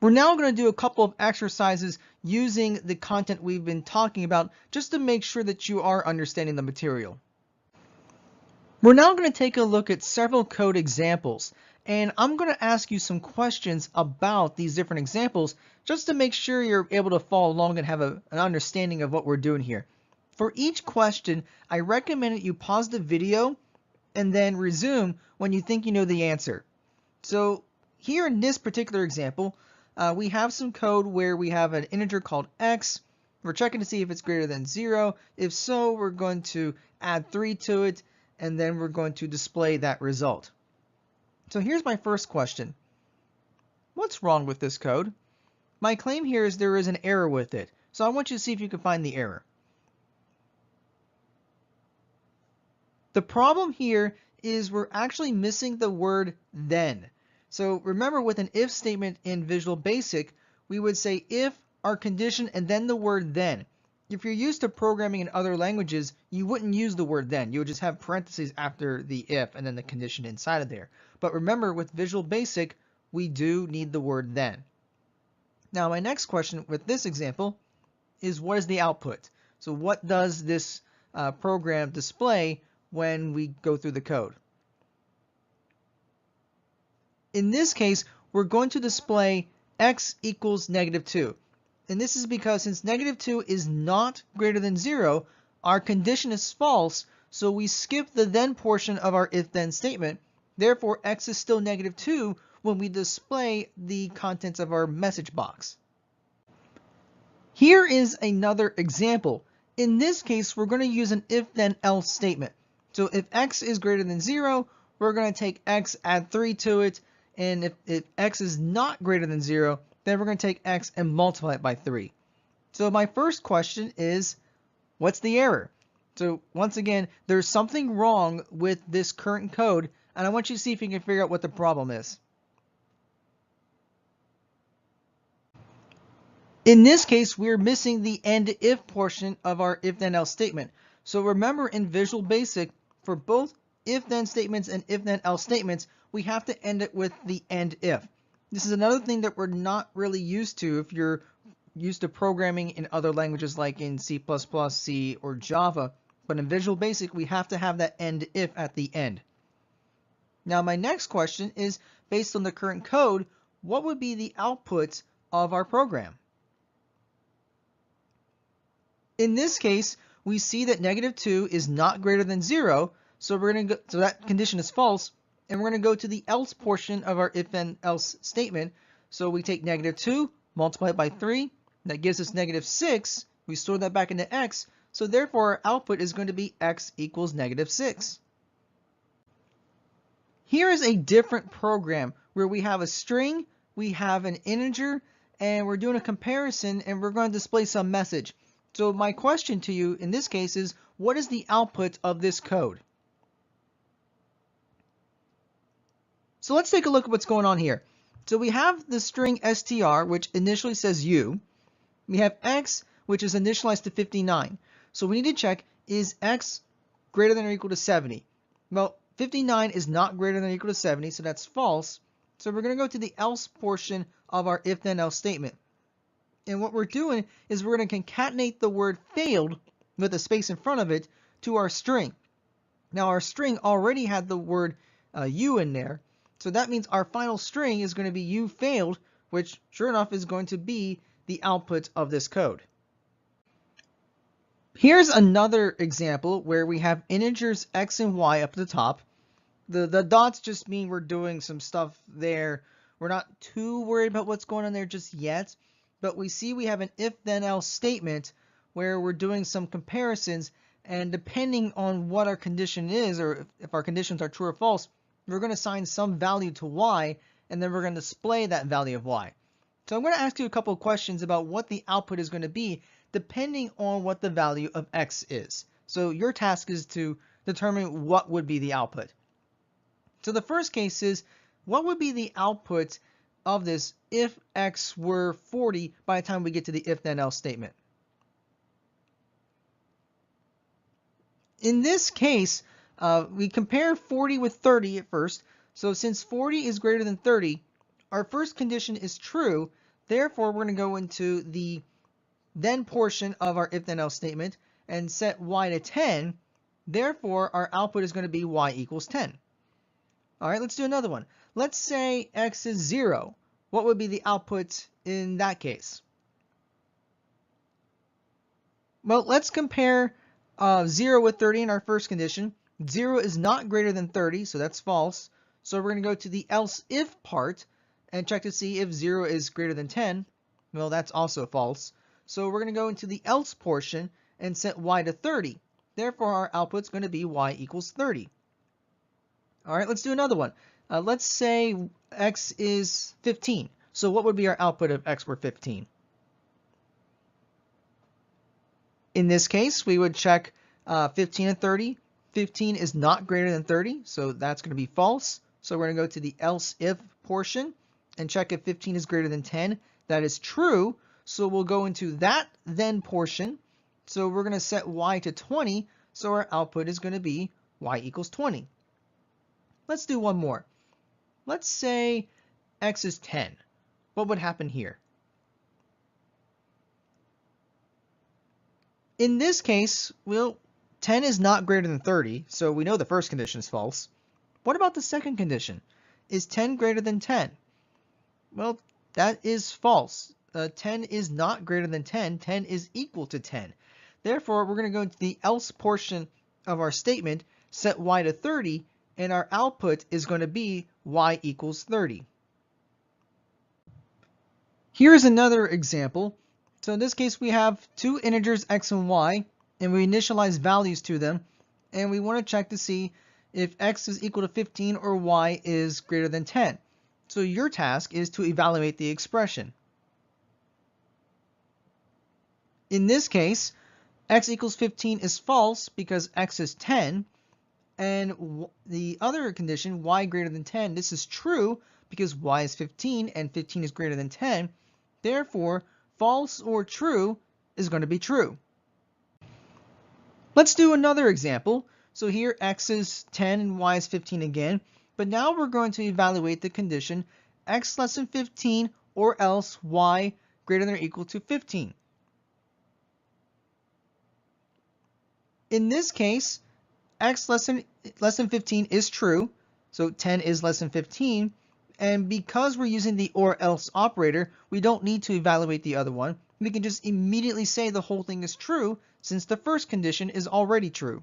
We're now going to do a couple of exercises using the content we've been talking about just to make sure that you are understanding the material. We're now going to take a look at several code examples, and I'm going to ask you some questions about these different examples just to make sure you're able to follow along and have an understanding of what we're doing here. For each question, I recommend that you pause the video and then resume when you think you know the answer. So here in this particular example, we have some code where we have an integer called x. We're checking to see if it's greater than 0. If so, we're going to add 3 to it, and then we're going to display that result. So here's my first question. What's wrong with this code? My claim here is there is an error with it. So I want you to see if you can find the error. The problem here is we're actually missing the word then. So remember, with an if statement in Visual Basic, we would say if our condition and then the word then. If you're used to programming in other languages, you wouldn't use the word then. You would just have parentheses after the if and then the condition inside of there. But remember, with Visual Basic, we do need the word then. Now, my next question with this example is, what is the output? So what does this program display when we go through the code? In this case, we're going to display x equals -2. And this is because since -2 is not greater than 0, our condition is false, so we skip the then portion of our if-then statement. Therefore, x is still -2 when we display the contents of our message box. Here is another example. In this case, we're going to use an if-then-else statement. So if x is greater than 0, we're going to take x, add 3 to it, and if x is not greater than 0, then we're going to take x and multiply it by 3. So my first question is, what's the error? So once again, there's something wrong with this current code, and I want you to see if you can figure out what the problem is. In this case, we're missing the end if portion of our if-then-else statement. So remember, in Visual Basic, for both if-then statements and if-then-else statements, we have to end it with the end if. This is another thing that we're not really used to if you're used to programming in other languages like in C++, C, or Java. But in Visual Basic, we have to have that end if at the end. Now, my next question is, based on the current code, what would be the output of our program? In this case, we see that -2 is not greater than 0, so we're going to go, so that condition is false, and we're going to go to the else portion of our if-then-else statement. So we take -2, multiply it by 3, that gives us -6. We store that back into x, so therefore our output is going to be x equals -6. Here is a different program where we have a string, we have an integer, and we're doing a comparison, and we're going to display some message. So my question to you in this case is, what is the output of this code? So let's take a look at what's going on here. So we have the string str, which initially says u. We have x, which is initialized to 59. So we need to check, is x greater than or equal to 70? Well, 59 is not greater than or equal to 70, so that's false. So we're going to go to the else portion of our if-then-else statement. And what we're doing is we're going to concatenate the word failed with a space in front of it to our string. Now our string already had the word u in there, so that means our final string is going to be u failed, which sure enough is going to be the output of this code. Here's another example where we have integers x and y up at the top. The dots just mean we're doing some stuff there. We're not too worried about what's going on there just yet. But we see we have an if-then-else statement where we're doing some comparisons, and depending on what our condition is, or if our conditions are true or false, we're going to assign some value to y, and then we're going to display that value of y. So I'm going to ask you a couple of questions about what the output is going to be depending on what the value of x is. So your task is to determine what would be the output. So the first case is, what would be the output of this if x were 40 by the time we get to the if-then-else statement? In this case, we compare 40 with 30 at first. So since 40 is greater than 30, our first condition is true, Therefore, we're going to go into the then portion of our if-then-else statement and set y to 10. Therefore, our output is going to be y equals 10. All right, let's do another one. Let's say x is 0. What would be the output in that case? Well, let's compare 0 with 30 in our first condition. 0 is not greater than 30, so that's false. So we're going to go to the else if part and check to see if 0 is greater than 10. Well, that's also false. So we're going to go into the else portion and set y to 30. Therefore, our output's going to be y equals 30. All right, let's do another one. Let's say x is 15. So what would be our output if x were 15? In this case, we would check 15 and 30. 15 is not greater than 30, so that's going to be false. So we're going to go to the else if portion and check if 15 is greater than 10. That is true, so we'll go into that then portion. So we're going to set y to 20, so our output is going to be y equals 20. Let's do one more. Let's say x is 10. What would happen here? In this case, well, 10 is not greater than 30, so we know the first condition is false. What about the second condition? Is 10 greater than 10? Well, that is false. 10 is not greater than 10. 10 is equal to 10. Therefore, we're going to go into the else portion of our statement, set y to 30, and our output is going to be y equals 30. Here's another example. So in this case, we have two integers x and y, and we initialize values to them, and we want to check to see if x is equal to 15 or y is greater than 10. So your task is to evaluate the expression. In this case, x equals 15 is false because x is 10, and the other condition, y greater than 10, this is true because y is 15 and 15 is greater than 10. Therefore, false or true is going to be true. Let's do another example. So here x is 10 and y is 15 again, but now we're going to evaluate the condition x less than 15 or else y greater than or equal to 15. In this case, x less than 15 is true, so 10 is less than 15. And because we're using the or else operator, we don't need to evaluate the other one. We can just immediately say the whole thing is true since the first condition is already true.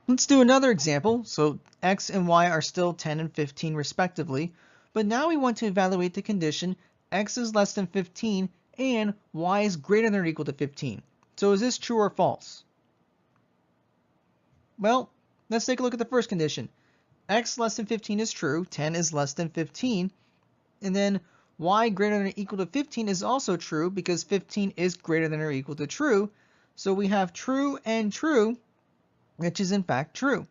Let's do another example. So x and y are still 10 and 15 respectively, but now we want to evaluate the condition x is less than 15 and y is greater than or equal to 15. So is this true or false? Well, let's take a look at the first condition. X less than 15 is true, 10 is less than 15, and then y greater than or equal to 15 is also true because 15 is greater than or equal to true. So we have true and true, which is in fact true.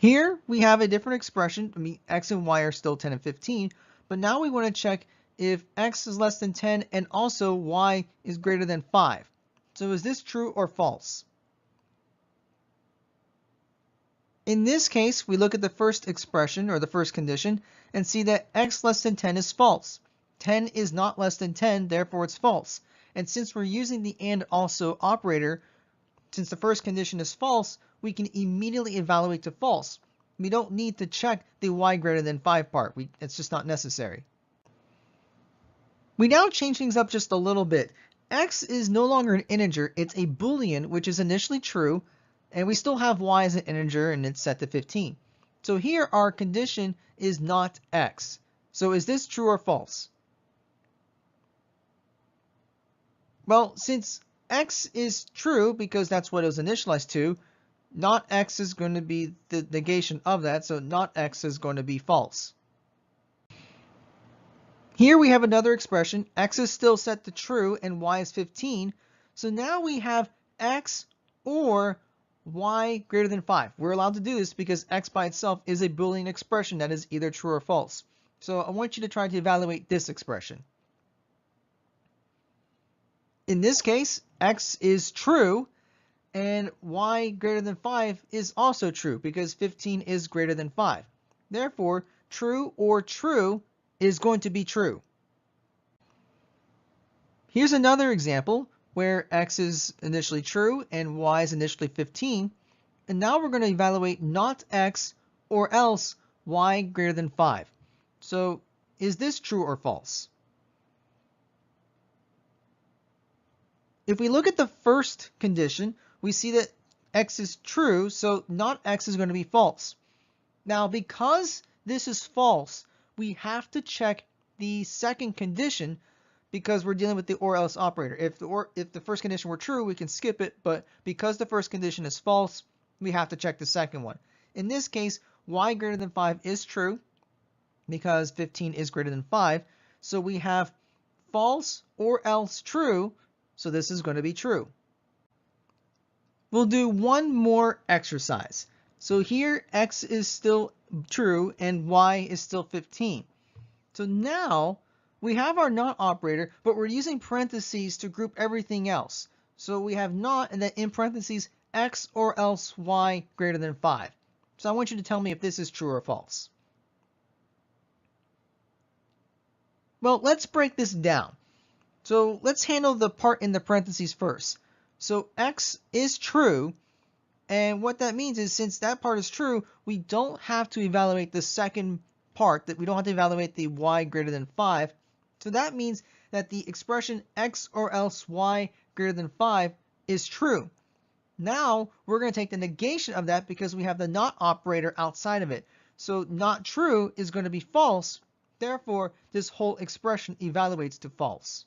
Here we have a different expression. I mean, x and y are still 10 and 15, but now we want to check if x is less than 10 and also y is greater than 5. So is this true or false? In this case, we look at the first expression or the first condition and see that x less than 10 is false. 10 is not less than 10, therefore it's false. And since we're using the and also operator, since the first condition is false, we can immediately evaluate to false. We don't need to check the y greater than 5 part. It's just not necessary. We now change things up just a little bit. X is no longer an integer, it's a Boolean, which is initially true, and we still have y as an integer and it's set to 15. So here our condition is not x. So is this true or false? Well, since x is true because that's what it was initialized to, not x is going to be the negation of that, so not x is going to be false. Here we have another expression, x is still set to true and y is 15. So now we have x or y greater than 5. We're allowed to do this because x by itself is a Boolean expression that is either true or false. So I want you to try to evaluate this expression. In this case, x is true and y greater than 5 is also true because 15 is greater than 5. Therefore, true or true is going to be true. Here's another example where x is initially true and y is initially 15. And now we're going to evaluate not x or else y greater than 5. So is this true or false? If we look at the first condition, we see that x is true, so not x is going to be false. Now, because this is false, we have to check the second condition because we're dealing with the or else operator. If the first condition were true, we can skip it, but because the first condition is false, we have to check the second one. In this case, y greater than 5 is true because 15 is greater than 5. So we have false or else true, so this is going to be true. We'll do one more exercise. So here x is still true and y is still 15. So now we have our not operator, but we're using parentheses to group everything else. So we have not and then in parentheses x or else y greater than 5. So I want you to tell me if this is true or false. Well, let's break this down. So let's handle the part in the parentheses first. So x is true, and what that means is since that part is true, we don't have to evaluate the second part, that we don't have to evaluate the y greater than 5. So that means that the expression x or else y greater than 5 is true. Now we're going to take the negation of that because we have the not operator outside of it. So not true is going to be false. Therefore, this whole expression evaluates to false.